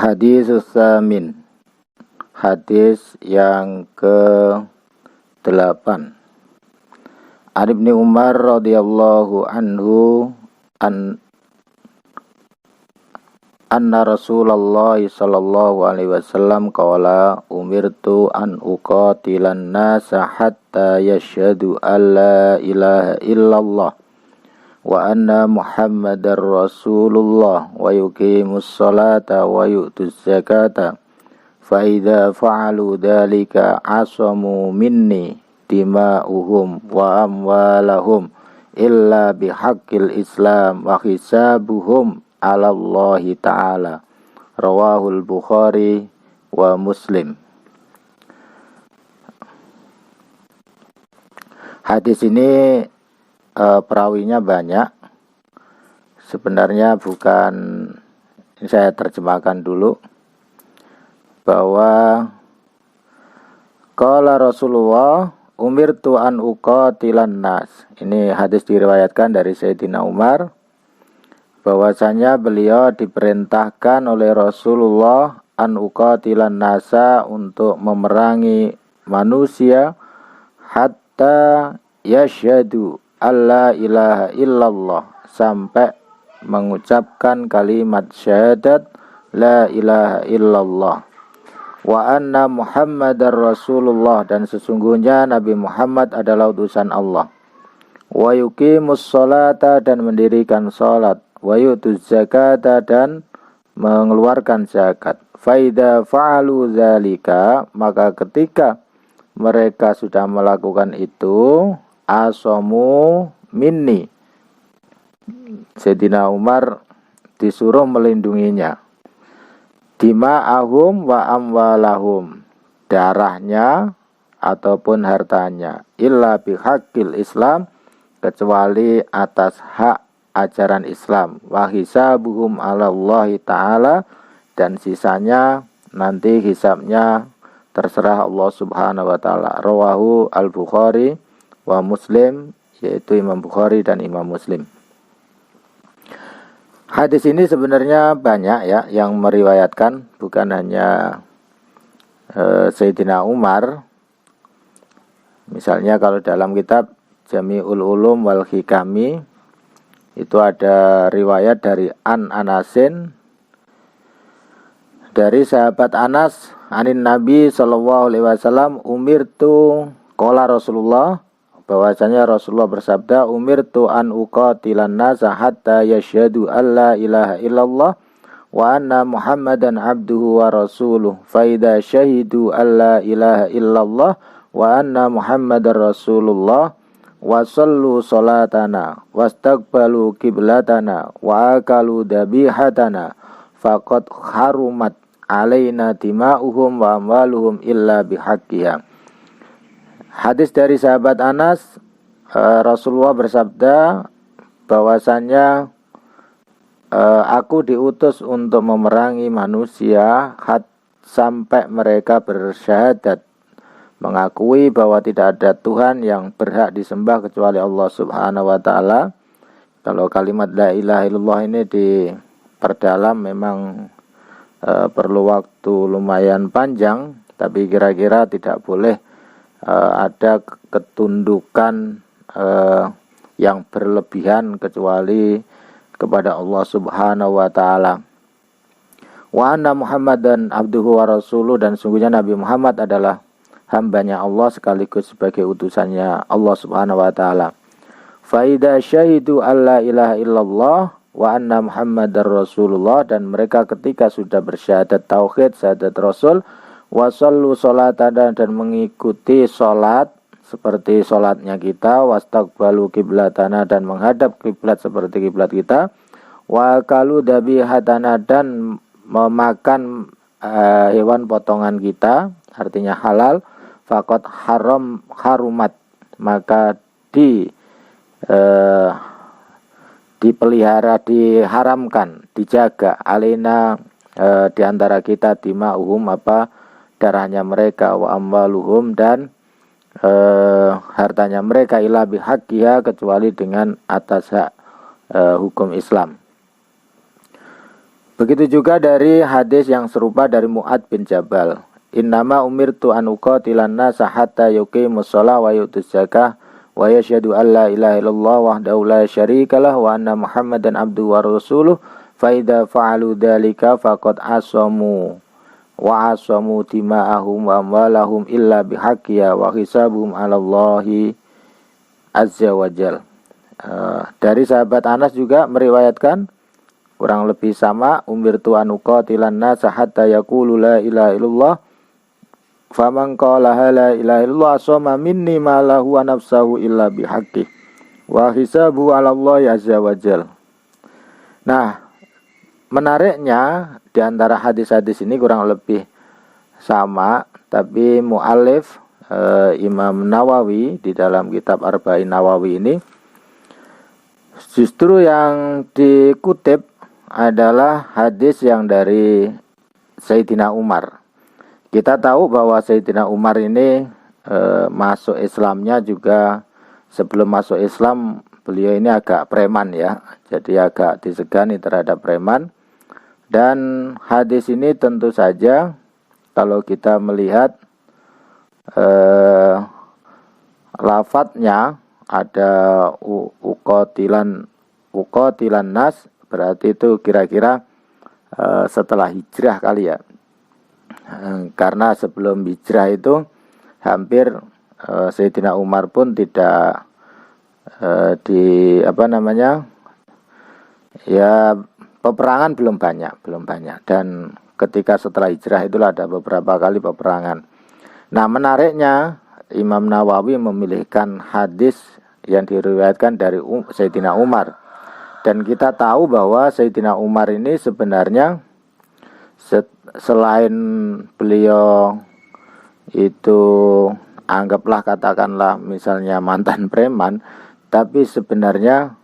Hadis Tsamin, hadis yang ke-8. An Ibnu Umar radhiyallahu anhu anna Rasulullah sallallahu alaihi wasallam qala umirtu an uqatilan nasa hatta yashhadu alla ilaha illallah wa anna Muhammadar Rasulullah wa yuqimus salata wa yu'tuz zakata fa idza fa'alu dzalika asamu minni dima'uhum wa amwalahum illa bihaqqil Islam wa hisabuhum 'ala Allah ta'ala. Rawahul Bukhari wa Muslim. Hadis ini perawinya banyak. Sebenarnya bukan, ini saya terjemahkan dulu, bahwa qala Rasulullah umirtu an uqatilan nas. Ini hadis diriwayatkan dari Sayyidina Umar, bahwasanya beliau diperintahkan oleh Rasulullah an uqatilan nasa, untuk memerangi manusia hatta yashhadu alla ilaha illallah, sampai mengucapkan kalimat syahadat la ilaha illallah, wa anna Muhammadar Rasulullah, dan sesungguhnya Nabi Muhammad adalah utusan Allah, wa yuqimus sholata, dan mendirikan salat, wa yu'tuz zakata, dan mengeluarkan zakat. Faida fa'alu dzalika, maka ketika mereka sudah melakukan itu, asamu minni, Sayyidina Umar disuruh melindunginya, dima'ahum wa amwalahum, darahnya ataupun hartanya, illa bihaqqil Islam, kecuali atas hak ajaran Islam, wa hisabuhum 'ala Allah ta'ala, dan sisanya nanti hisabnya terserah Allah Subhanahu wa ta'ala. Rawahu al-Bukhari wa Muslim, yaitu Imam Bukhari dan Imam Muslim. Hadis ini sebenarnya banyak ya yang meriwayatkan, bukan hanya Sayyidina Umar. Misalnya kalau dalam kitab Jami'ul Ulum wal Hikami, itu ada riwayat dari Anasin, dari sahabat Anas, anin Nabi sallallahu alaihi wasallam, umirtu, qala Rasulullah, bahwasanya Rasulullah bersabda, umirtu an uqatilan nasa hatta yashhadu alla ilaha illallah wa anna Muhammadan abduhu wa rasuluh, fa idza syahidu alla ilaha illallah wa anna Muhammadar Rasulullah wa sallu salatana wastaqbalu qiblatana wa akalu dabihatana faqad harumat alaina dima'uhum wa amwaluhum illa bihaqqiha. Hadis dari sahabat Anas, Rasulullah bersabda bahwasannya aku diutus untuk memerangi manusia sampai mereka bersyahadat, mengakui bahwa tidak ada Tuhan yang berhak disembah kecuali Allah Subhanahu wa ta'ala. Kalau kalimat la ilaha illallah ini diperdalam memang perlu waktu lumayan panjang, tapi kira-kira tidak boleh ada ketundukan yang berlebihan kecuali kepada Allah Subhanahu wa ta'ala. Wa anna Muhammadan abduhu wa rasuluh, dan sungguhnya Nabi Muhammad adalah hambanya Allah sekaligus sebagai utusannya Allah Subhanahu wa ta'ala. Fa idza syahidu alla ilaha illallah wa anna Muhammadar Rasulullah, dan mereka ketika sudah bersyahadat tauhid, syahadat Rasul, wa sallu salatana, dan mengikuti salat seperti salatnya kita, wastaqbalu qiblatana, dan menghadap kiblat seperti kiblat kita, wa akalu dabihatana, dan memakan hewan potongan kita, artinya halal, faqad harumat, maka dipelihara, diharamkan, dijaga, alina, di antara kita, dima'uhum, darahnya mereka, wa amwaluhum, dan hartanya mereka, illa bihaqqiha, kecuali dengan atas hak hukum Islam. Begitu juga dari hadis yang serupa dari Mu'ad bin Jabal. Innama umirtu an uqatilan nasa hatta yuqimus shalah wa yutuz zakah wa yashhadu an la ilaha illallah wahdahu la syarikalah wa anna Muhammadan abduhu wa rasuluh fa idza fa'alu dzalika faqad asamu wa asamu dima'ahum wa amwalahum illa bihaqqiha wa hisabuhum 'ala Allahi azza wa jal. Dari sahabat Anas juga meriwayatkan kurang lebih sama, umirtu an uqatilan nasa hatta yaqulu la ilaha illallah faman qala la ilaha illallah asama minni ma lahu wa nafsahu illa bihaqqi wa hisabu 'ala Allah azza wa jal. Nah, menariknya di antara hadis-hadis ini kurang lebih sama, tapi mu'allif Imam Nawawi di dalam kitab Arba'in Nawawi ini justru yang dikutip adalah hadis yang dari Sayyidina Umar. Kita tahu bahwa Sayyidina Umar ini masuk Islamnya juga sebelum masuk Islam beliau ini agak preman ya. Jadi agak disegani terhadap preman. Dan hadis ini tentu saja kalau kita melihat lafadznya ada uqatilan nas, berarti itu kira-kira setelah hijrah kali ya. Karena sebelum hijrah itu hampir Sayyidina Umar pun tidak peperangan belum banyak dan ketika setelah hijrah itulah ada beberapa kali peperangan. Nah, menariknya Imam Nawawi memilihkan hadis yang diriwayatkan dari Sayyidina Umar, dan kita tahu bahwa Sayyidina Umar ini sebenarnya selain beliau itu anggaplah katakanlah misalnya mantan preman, tapi sebenarnya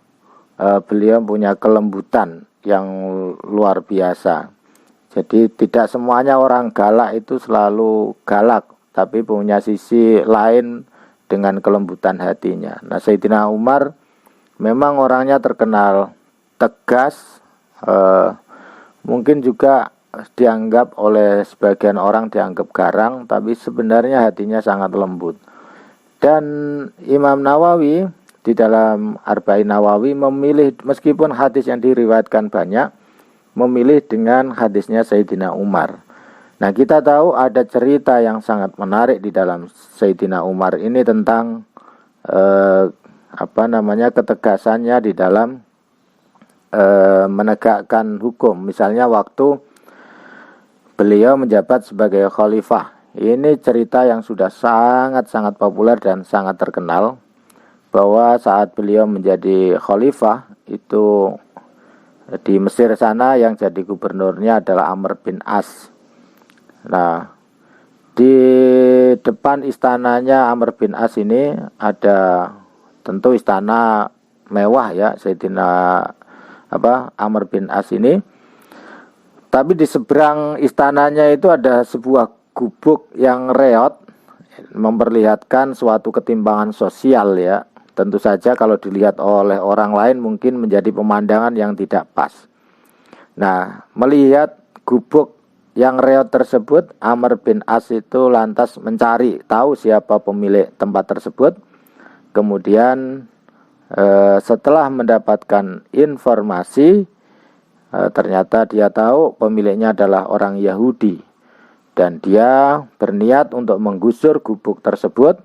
beliau punya kelembutan yang luar biasa. Jadi tidak semuanya orang galak itu selalu galak, tapi punya sisi lain dengan kelembutan hatinya. Nah, Sayyidina Umar memang orangnya terkenal tegas, mungkin juga dianggap oleh sebagian orang dianggap garang, tapi sebenarnya hatinya sangat lembut. Dan Imam Nawawi di dalam Arba'in Nawawi memilih, meskipun hadis yang diriwayatkan banyak, memilih dengan hadisnya Sayyidina Umar. Nah, kita tahu ada cerita yang sangat menarik di dalam Sayyidina Umar ini tentang ketegasannya di dalam menegakkan hukum. Misalnya waktu beliau menjabat sebagai khalifah. Ini cerita yang sudah sangat-sangat populer dan sangat terkenal, bahwa saat beliau menjadi khalifah itu di Mesir sana yang jadi gubernurnya adalah Amr bin As. Nah, di depan istananya Amr bin As ini ada tentu istana mewah ya, Sayyidina Amr bin As ini. Tapi di seberang istananya itu ada sebuah gubuk yang reot, memperlihatkan suatu ketimpangan sosial ya. Tentu saja kalau dilihat oleh orang lain mungkin menjadi pemandangan yang tidak pas. Nah, melihat gubuk yang reot tersebut, Amr bin As itu lantas mencari tahu siapa pemilik tempat tersebut. Kemudian setelah mendapatkan informasi, ternyata dia tahu pemiliknya adalah orang Yahudi, dan dia berniat untuk menggusur gubuk tersebut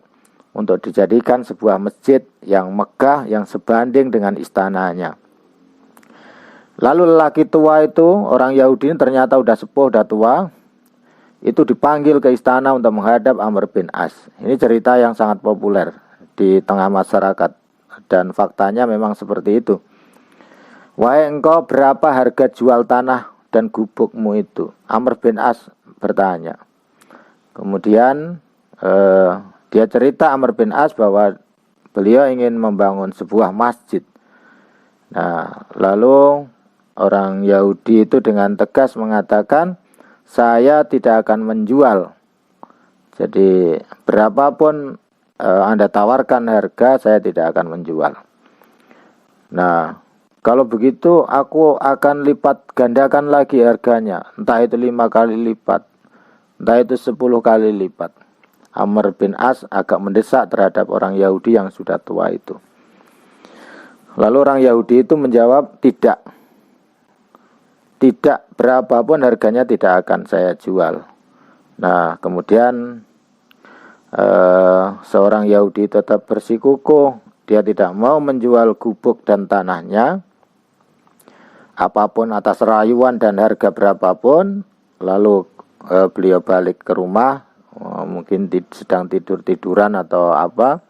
untuk dijadikan sebuah masjid yang megah yang sebanding dengan istananya. Lalu lelaki tua itu, orang Yahudi ini ternyata udah sepuh, udah tua, itu dipanggil ke istana untuk menghadap Amr bin As. Ini cerita yang sangat populer di tengah masyarakat, dan faktanya memang seperti itu. Wahai engkau, berapa harga jual tanah dan gubukmu itu? Amr bin As bertanya. Kemudian dia cerita Amr bin As bahwa beliau ingin membangun sebuah masjid. Nah, lalu orang Yahudi itu dengan tegas mengatakan, saya tidak akan menjual. Jadi berapapun Anda tawarkan harga, saya tidak akan menjual. Nah, Kalau begitu aku akan lipat gandakan lagi harganya, entah itu 5 kali lipat, entah itu 10 kali lipat. Amr bin As agak mendesak terhadap orang Yahudi yang sudah tua itu. Lalu orang Yahudi itu menjawab, tidak, berapapun harganya tidak akan saya jual. Nah, kemudian seorang Yahudi tetap bersikukuh, dia tidak mau menjual gubuk dan tanahnya, apapun atas rayuan dan harga berapapun. Lalu beliau balik ke rumah, mungkin sedang tiduran atau apa.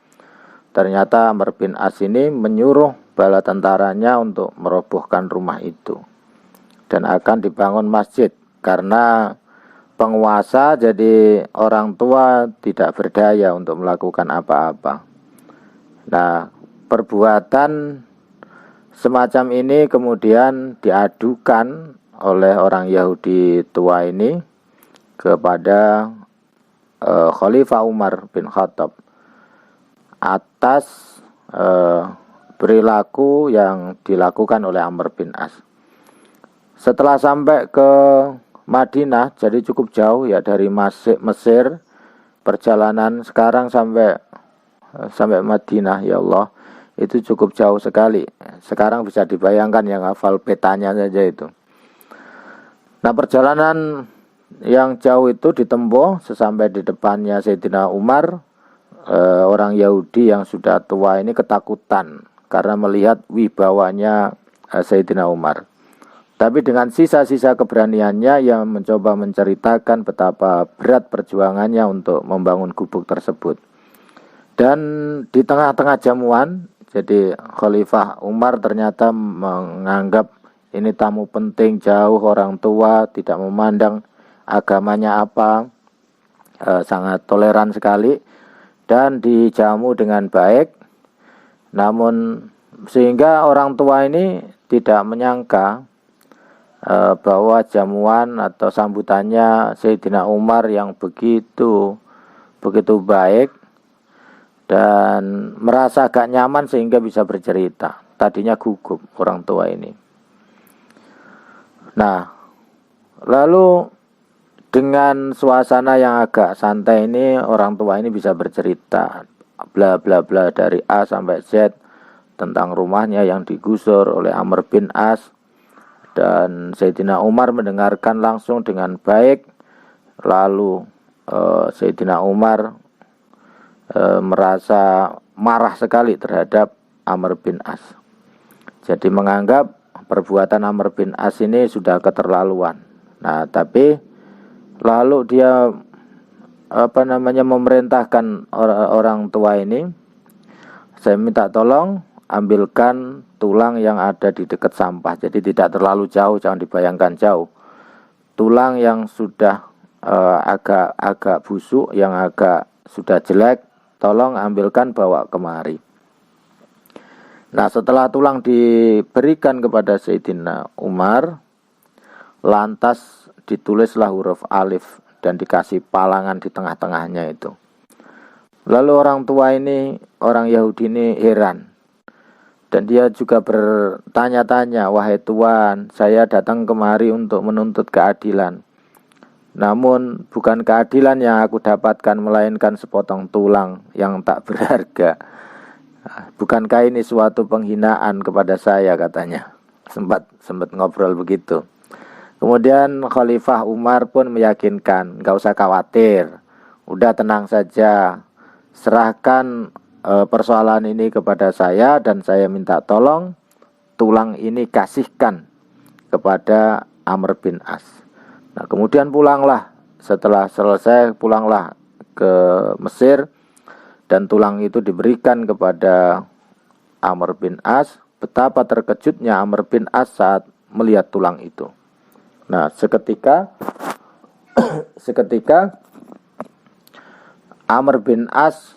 Ternyata Amr bin As ini menyuruh bala tentaranya untuk merobohkan rumah itu dan akan dibangun masjid, karena penguasa jadi orang tua tidak berdaya untuk melakukan apa-apa. Nah, perbuatan semacam ini kemudian diadukan oleh orang Yahudi tua ini kepada Khalifah Umar bin Khattab atas perilaku yang dilakukan oleh Amr bin As. Setelah sampai ke Madinah, jadi cukup jauh ya dari Mesir, perjalanan sekarang sampai Madinah, ya Allah, itu cukup jauh sekali. Sekarang bisa dibayangkan yang hafal petanya saja itu. Nah, perjalanan yang jauh itu ditempuh, sesampai di depannya Sayyidina Umar, orang Yahudi yang sudah tua ini ketakutan karena melihat wibawanya Sayyidina Umar. Tapi dengan sisa-sisa keberaniannya, yang mencoba menceritakan betapa berat perjuangannya untuk membangun gubuk tersebut. Dan di tengah-tengah jamuan, jadi Khalifah Umar ternyata menganggap ini tamu penting, jauh orang tua, tidak memandang agamanya apa, sangat toleran sekali, dan dijamu dengan baik. Namun sehingga orang tua ini tidak menyangka bahwa jamuan atau sambutannya Sayyidina Umar yang begitu baik, dan merasa agak nyaman sehingga bisa bercerita. Tadinya gugup orang tua ini. Nah, lalu dengan suasana yang agak santai ini, orang tua ini bisa bercerita bla bla bla dari A sampai Z tentang rumahnya yang digusur oleh Amr bin As. Dan Sayyidina Umar mendengarkan langsung dengan baik. Lalu Sayyidina Umar merasa marah sekali terhadap Amr bin As. Jadi menganggap perbuatan Amr bin As ini sudah keterlaluan. Nah, tapi lalu dia memerintahkan orang tua ini, saya minta tolong ambilkan tulang yang ada di dekat sampah. Jadi tidak terlalu jauh, jangan dibayangkan jauh. Tulang yang sudah agak busuk, yang agak sudah jelek, tolong ambilkan, bawa kemari. Nah, setelah tulang diberikan kepada Sayyidina Umar, lantas ditulislah huruf alif dan dikasih palangan di tengah-tengahnya itu. Lalu orang tua ini, orang Yahudi ini heran. Dan dia juga bertanya-tanya, wahai Tuan, saya datang kemari untuk menuntut keadilan. Namun bukan keadilan yang aku dapatkan, melainkan sepotong tulang yang tak berharga. Bukankah ini suatu penghinaan kepada saya, katanya. Sempat ngobrol begitu. Kemudian Khalifah Umar pun meyakinkan, gak usah khawatir, udah tenang saja, serahkan persoalan ini kepada saya, dan saya minta tolong tulang ini kasihkan kepada Amr bin As. Nah, kemudian pulanglah, setelah selesai pulanglah ke Mesir, dan tulang itu diberikan kepada Amr bin As. Betapa terkejutnya Amr bin As saat melihat tulang itu. Nah, seketika Amr bin As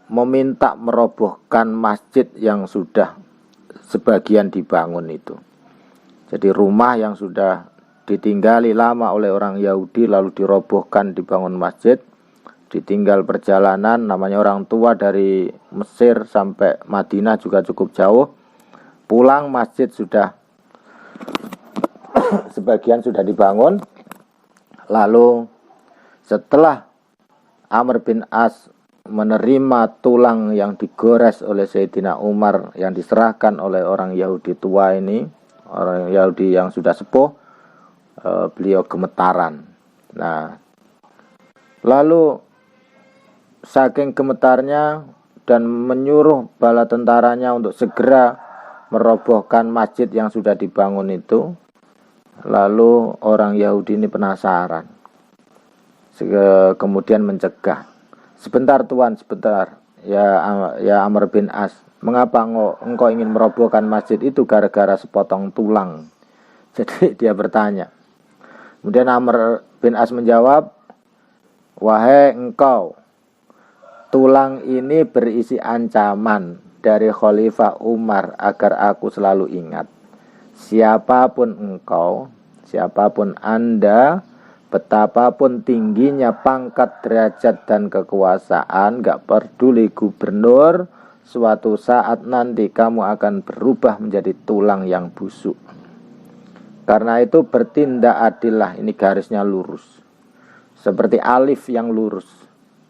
meminta merobohkan masjid yang sudah sebagian dibangun itu. Jadi rumah yang sudah ditinggali lama oleh orang Yahudi lalu dirobohkan, dibangun masjid. Ditinggal perjalanan, namanya orang tua dari Mesir sampai Madinah juga cukup jauh. pulang masjid sudah sebagian sudah dibangun. Lalu setelah Amr bin As menerima tulang yang digores oleh Sayyidina Umar yang diserahkan oleh orang Yahudi tua ini, orang Yahudi yang sudah sepuh, beliau gemetaran. Nah, lalu saking gemetarnya dan menyuruh bala tentaranya untuk segera merobohkan masjid yang sudah dibangun itu. Lalu orang Yahudi ini penasaran, kemudian mencegah. Sebentar Tuan, sebentar. Ya Amr bin As, mengapa engkau ingin merobohkan masjid itu gara-gara sepotong tulang? Jadi dia bertanya. Kemudian Amr bin As menjawab, wahai engkau, tulang ini berisi ancaman dari Khalifah Umar agar aku selalu ingat. Siapapun engkau, siapapun Anda, betapapun tingginya pangkat, derajat, dan kekuasaan, gak peduli gubernur, suatu saat nanti kamu akan berubah menjadi tulang yang busuk. Karena itu bertindak adillah, ini garisnya lurus. Seperti alif yang lurus.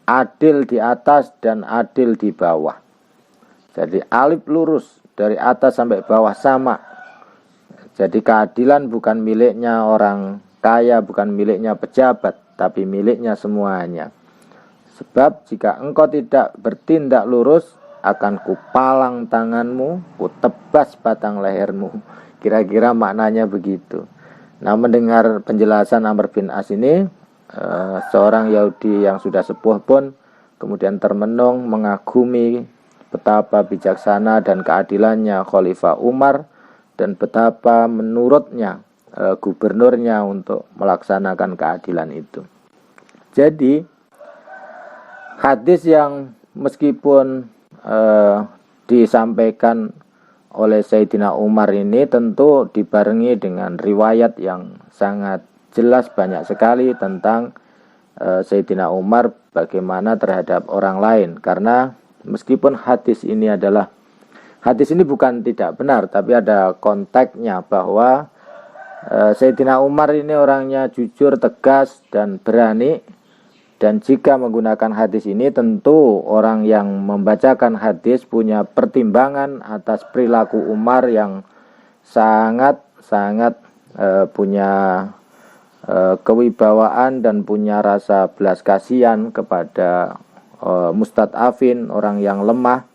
Adil di atas dan adil di bawah. Jadi alif lurus, dari atas sampai bawah sama. Jadi keadilan bukan miliknya orang kaya, bukan miliknya pejabat, tapi miliknya semuanya. Sebab jika engkau tidak bertindak lurus, akan kupalang tanganmu, kutebas batang lehermu. Kira-kira maknanya begitu. Nah, mendengar penjelasan Amr bin As ini, seorang Yahudi yang sudah sepuh pun kemudian termenung mengagumi betapa bijaksana dan keadilannya Khalifah Umar, dan betapa menurutnya gubernurnya untuk melaksanakan keadilan itu. Jadi hadis yang meskipun disampaikan oleh Sayyidina Umar ini tentu dibarengi dengan riwayat yang sangat jelas, banyak sekali tentang Sayyidina Umar bagaimana terhadap orang lain. Karena meskipun hadis ini bukan tidak benar, tapi ada konteksnya bahwa Sayyidina Umar ini orangnya jujur, tegas, dan berani. Dan jika menggunakan hadis ini, tentu orang yang membacakan hadis punya pertimbangan atas perilaku Umar yang sangat punya kewibawaan dan punya rasa belas kasihan kepada mustad'afin, orang yang lemah.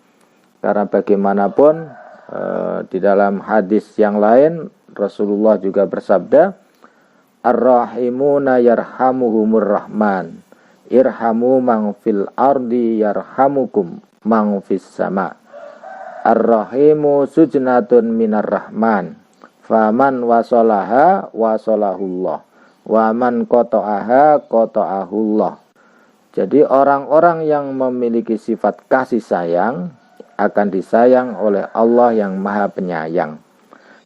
Karena bagaimanapun di dalam hadis yang lain Rasulullah juga bersabda, ar-rahimuna yarhamuhumur rahman, irhamu man fil ardi yarhamukum man fis sama. Ar-rahimu sujnatun minar rahman, faman wasolaha wasolahullah, waman qata'aha qata'ahullah. Jadi orang-orang yang memiliki sifat kasih sayang akan disayang oleh Allah yang Maha Penyayang.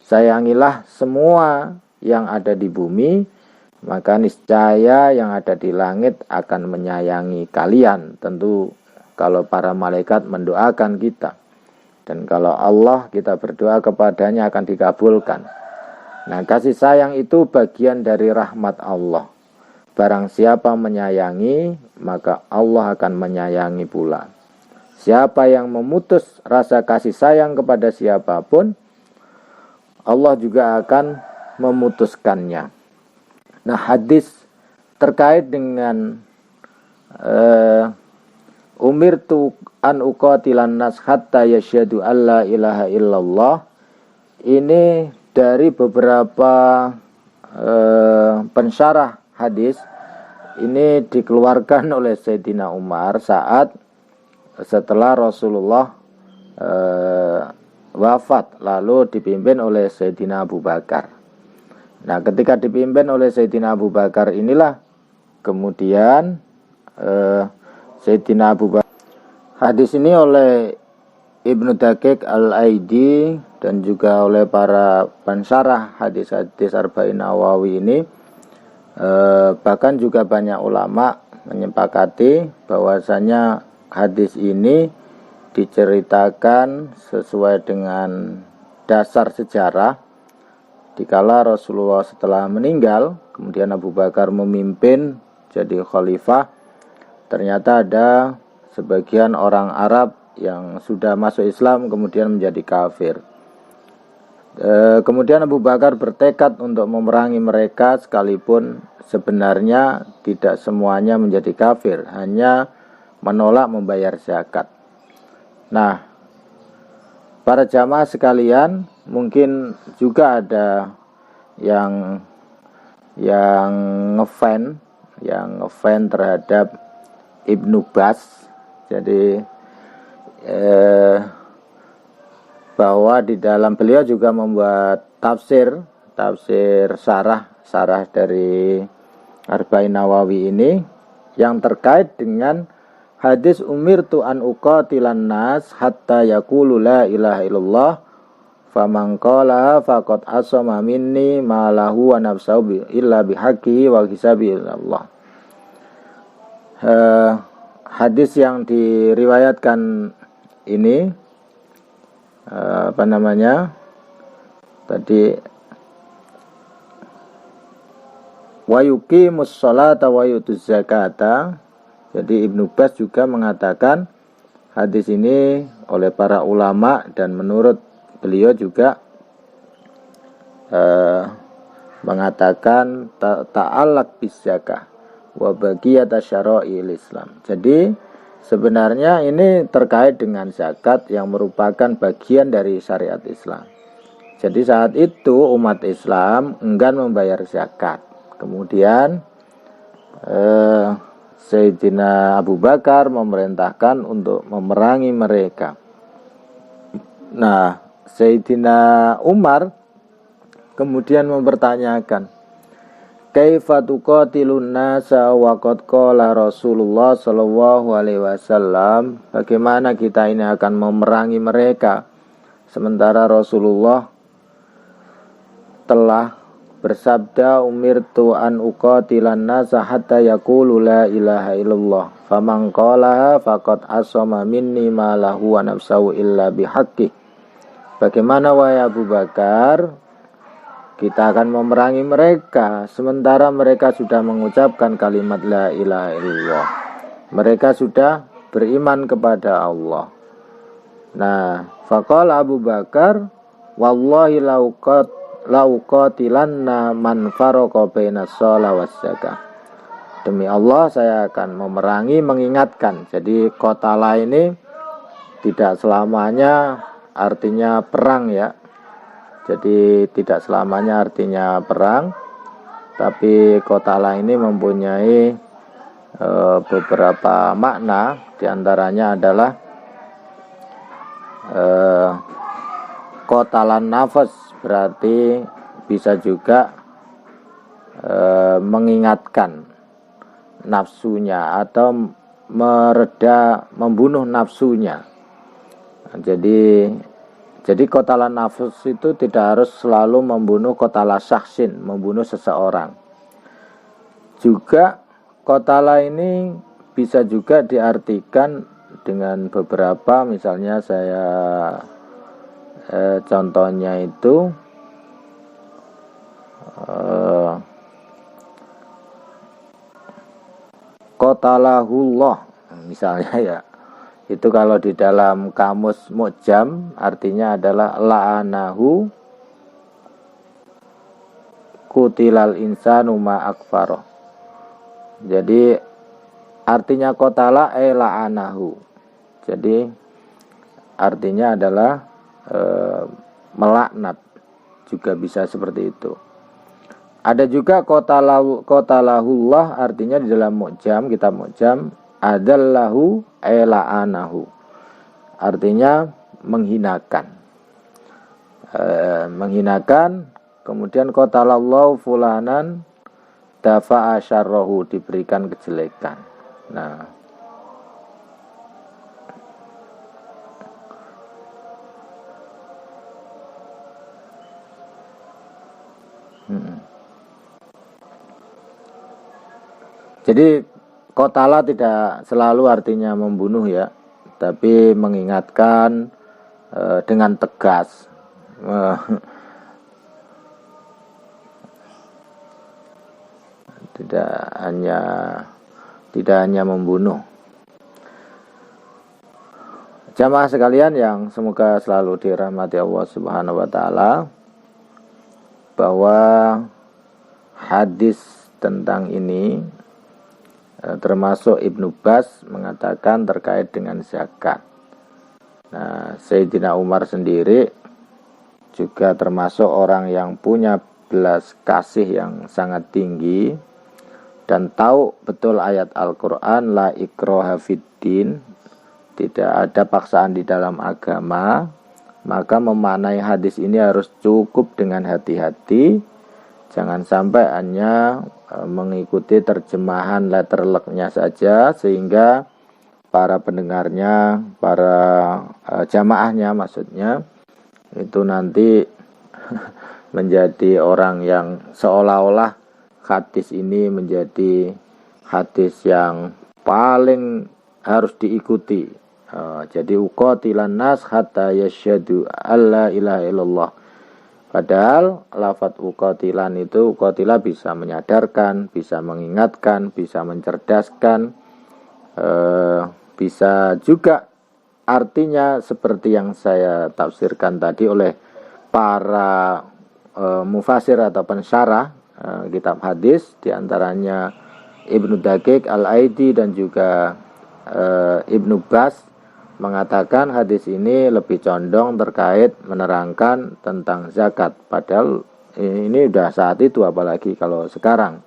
Sayangilah semua yang ada di bumi, maka niscaya yang ada di langit akan menyayangi kalian. Tentu kalau para malaikat mendoakan kita, dan kalau Allah kita berdoa kepadanya akan dikabulkan. Nah, kasih sayang itu bagian dari rahmat Allah. Barang siapa menyayangi, maka Allah akan menyayangi pula. Siapa yang memutus rasa kasih sayang kepada siapapun, Allah juga akan memutuskannya. Nah, hadis terkait dengan umirtu an uqatilan nas hatta yasyhadu alla ilaha illallah, ini dari beberapa pensyarah hadis ini dikeluarkan oleh Sayyidina Umar saat setelah Rasulullah wafat, lalu dipimpin oleh Sayyidina Abu Bakar. Nah, ketika dipimpin oleh Sayyidina Abu Bakar inilah kemudian Sayyidina Abu Bakar. Hadis ini oleh Ibnu Daqiq Al-Aidi dan juga oleh para pensyarah hadis-hadis Arba'in Nawawi ini, bahkan juga banyak ulama menyepakati bahwasanya hadis ini diceritakan sesuai dengan dasar sejarah, dikala Rasulullah setelah meninggal, kemudian Abu Bakar memimpin jadi khalifah, ternyata ada sebagian orang Arab yang sudah masuk Islam kemudian menjadi kafir. Kemudian Abu Bakar bertekad untuk memerangi mereka, sekalipun sebenarnya tidak semuanya menjadi kafir, hanya menolak membayar zakat. Nah, para jamaah sekalian, mungkin juga ada yang ngefan terhadap Ibnu Bas. Jadi bahwa di dalam beliau juga membuat tafsir sarah dari Arba'in Nawawi ini yang terkait dengan hadis umirtu an uqatilan nas hatta yaqulu la ilaha illallah faman qala faqad asama minni ma lahu wa nafsahu illa bihaqqi wa hisabi illallah. Hadis yang diriwayatkan ini wa yuqimus sholata wa yutuz zakata. Jadi Ibnu Bas juga mengatakan hadis ini oleh para ulama, dan menurut beliau juga mengatakan ta'allaq bis zakah wa baqiyat syara'il Islam. Jadi sebenarnya ini terkait dengan zakat yang merupakan bagian dari syariat Islam. Jadi saat itu umat Islam enggan membayar zakat. Kemudian Sayyidina Abu Bakar memerintahkan untuk memerangi mereka. Nah, Sayyidina Umar kemudian mempertanyakan, kaifa tuqatilun nasa wa qad qala Rasulullah sallallahu alaihi wasallam, bagaimana kita ini akan memerangi mereka sementara Rasulullah telah bersabda umirtu an uqatilan nasa hatta yaqulu la ilaha illallah faman qalaha faqad asama minni ma lahu wa nafsahu illa bihaqqi. Bagaimana wahai Abu Bakar kita akan memerangi mereka sementara mereka sudah mengucapkan kalimat la ilaha illallah, mereka sudah beriman kepada Allah. Nah, faqala Abu Bakar wallahi lauqatilanna man faraqa bainas shalah was zakah. Demi Allah saya akan memerangi, mengingatkan. Jadi qatala ini tidak selamanya artinya perang ya. Jadi tidak selamanya artinya perang, tapi qatala ini mempunyai beberapa makna. Di antaranya adalah qatalan nafas, berarti bisa juga mengingatkan nafsunya atau membunuh nafsunya. Jadi qatala nafs itu tidak harus selalu membunuh qatala syakhsin, membunuh seseorang. Juga qatala ini bisa juga diartikan dengan beberapa, misalnya saya contohnya itu qatalahullah misalnya ya. Itu kalau di dalam kamus Mu'jam artinya adalah la'anahu kutilal insanu ma akfaroh. Jadi artinya qatala la'anahu. Jadi artinya adalah melaknat, juga bisa seperti itu. Ada juga qatalahullah artinya di dalam Mu'jam, kitab Mu'jam adallahu la'anahu, artinya menghinakan. Menghinakan. Kemudian qatalallahu fulanan dafa'a syarrahu, diberikan kejelekan. Nah, jadi qatala tidak selalu artinya membunuh ya, tapi mengingatkan dengan tegas. tidak hanya membunuh. Jamaah sekalian yang semoga selalu dirahmati Allah Subhanahu wa taala, bahwa hadis tentang ini termasuk Ibnu Bas mengatakan terkait dengan zakat. Nah, Sayyidina Umar sendiri juga termasuk orang yang punya belas kasih yang sangat tinggi dan tahu betul ayat Al-Quran, la ikraha fiddin, tidak ada paksaan di dalam agama. Maka memaknai hadis ini harus cukup dengan hati-hati, jangan sampai hanya mengikuti terjemahan letterleknya saja, sehingga para pendengarnya, para jamaahnya maksudnya, itu nanti menjadi orang yang seolah-olah hadis ini menjadi hadis yang paling harus diikuti. Jadi uqatilan nas hatta yasyhadu alla ilaha illallah. Padahal lafadz uqatilan itu, uqatila bisa menyadarkan, bisa mengingatkan, bisa mencerdaskan, bisa juga artinya seperti yang saya tafsirkan tadi oleh para mufasir atau pensyarah kitab hadis, diantaranya Ibnu Daqiq Al-Aidi dan juga Ibnu Bas, mengatakan hadis ini lebih condong terkait menerangkan tentang zakat. Padahal ini udah saat itu, apalagi kalau sekarang.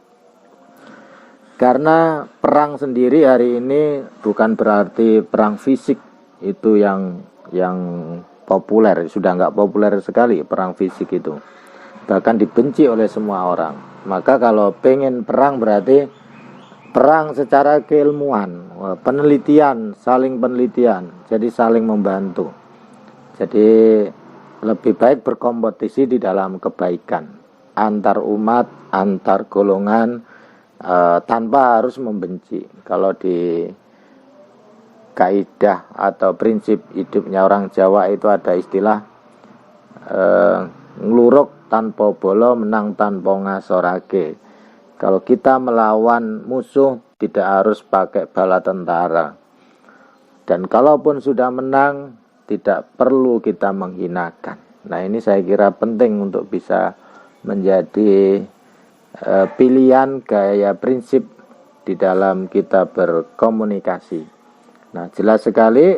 Karena perang sendiri hari ini bukan berarti perang fisik itu yang populer, sudah nggak populer sekali perang fisik itu. Bahkan dibenci oleh semua orang. Maka kalau pengen perang berarti perang secara keilmuan, penelitian, saling penelitian, jadi saling membantu. Jadi lebih baik berkompetisi di dalam kebaikan antar umat, antar golongan, tanpa harus membenci. Kalau di kaidah atau prinsip hidupnya orang Jawa itu ada istilah ngluruk tanpa bolo, menang tanpa ngasorake. Kalau kita melawan musuh tidak harus pakai bala tentara. Dan kalaupun sudah menang, tidak perlu kita menghinakan. Nah, ini saya kira penting untuk bisa menjadi pilihan gaya prinsip di dalam kita berkomunikasi. Nah, jelas sekali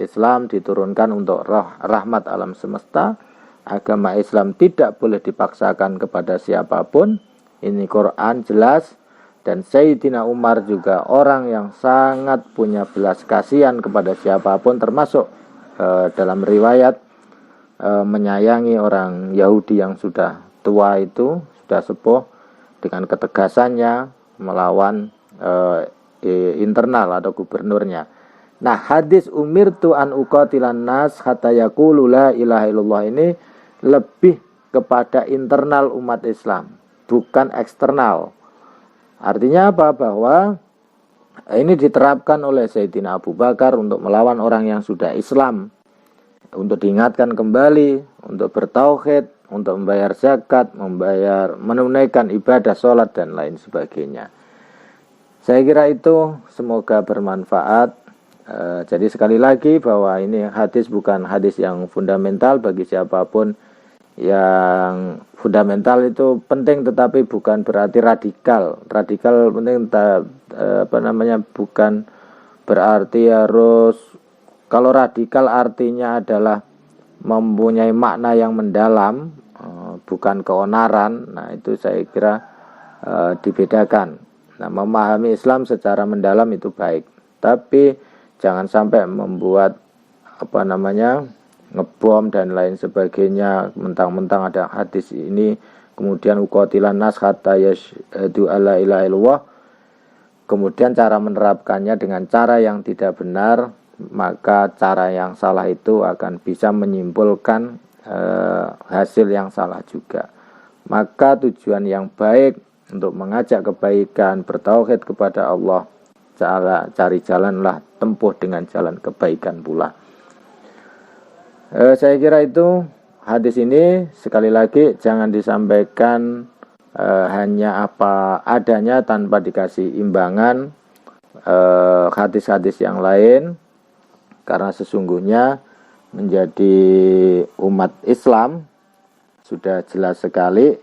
Islam diturunkan untuk rahmat alam semesta. Agama Islam tidak boleh dipaksakan kepada siapapun. Ini Quran jelas. Dan Sayyidina Umar juga orang yang sangat punya belas kasihan kepada siapapun, termasuk dalam riwayat menyayangi orang Yahudi yang sudah tua itu, sudah sepuh, dengan ketegasannya melawan internal atau gubernurnya. Nah, hadis umirtu an uqatilan nas hatta yaqulu la ilaha illallah ini lebih kepada internal umat Islam, bukan eksternal. Artinya apa? Bahwa ini diterapkan oleh Sayyidina Abu Bakar untuk melawan orang yang sudah Islam, untuk diingatkan kembali, untuk bertauhid, untuk membayar zakat, menunaikan ibadah sholat dan lain sebagainya. Saya kira itu semoga bermanfaat. Jadi sekali lagi bahwa ini hadis bukan hadis yang fundamental bagi siapapun. Yang fundamental itu penting, tetapi bukan berarti radikal. Radikal penting, bukan berarti harus. Kalau radikal artinya adalah mempunyai makna yang mendalam, bukan keonaran. Nah, itu saya kira dibedakan. Nah, memahami Islam secara mendalam itu baik, tapi jangan sampai membuat ngebom dan lain sebagainya, mentang-mentang ada hadis ini kemudian uqatilan nas hatta yashhadu alla ilaha illallah, kemudian cara menerapkannya dengan cara yang tidak benar, maka cara yang salah itu akan bisa menyimpulkan hasil yang salah juga. Maka tujuan yang baik untuk mengajak kebaikan, bertauhid kepada Allah, cari jalanlah, tempuh dengan jalan kebaikan pula. Saya kira itu hadis ini sekali lagi jangan disampaikan hanya apa adanya tanpa dikasih imbangan hadis-hadis yang lain, karena sesungguhnya menjadi umat Islam sudah jelas sekali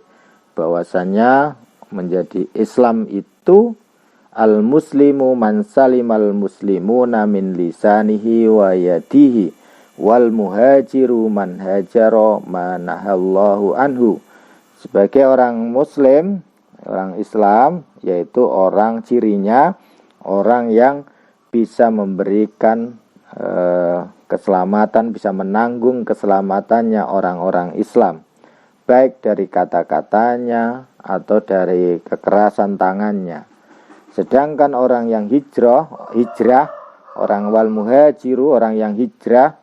bahwasanya menjadi Islam itu al-muslimu man salimal muslimuna min lisanihi wa yadihi wal muhajiru man hajara manahallahu anhu. Sebagai orang muslim, orang Islam, yaitu orang cirinya orang yang bisa memberikan keselamatan, bisa menanggung keselamatannya orang-orang Islam, baik dari kata-katanya atau dari kekerasan tangannya. Sedangkan orang yang hijrah, orang wal muhajiru, orang yang hijrah,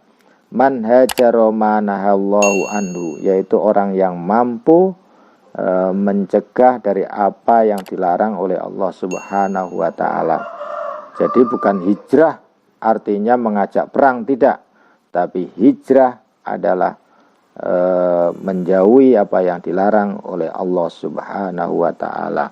man hajara manahallahu anhu, yaitu orang yang mampu mencegah dari apa yang dilarang oleh Allah Subhanahu wa taala. Jadi bukan hijrah artinya mengajak perang, tidak, tapi hijrah adalah menjauhi apa yang dilarang oleh Allah Subhanahu wa taala.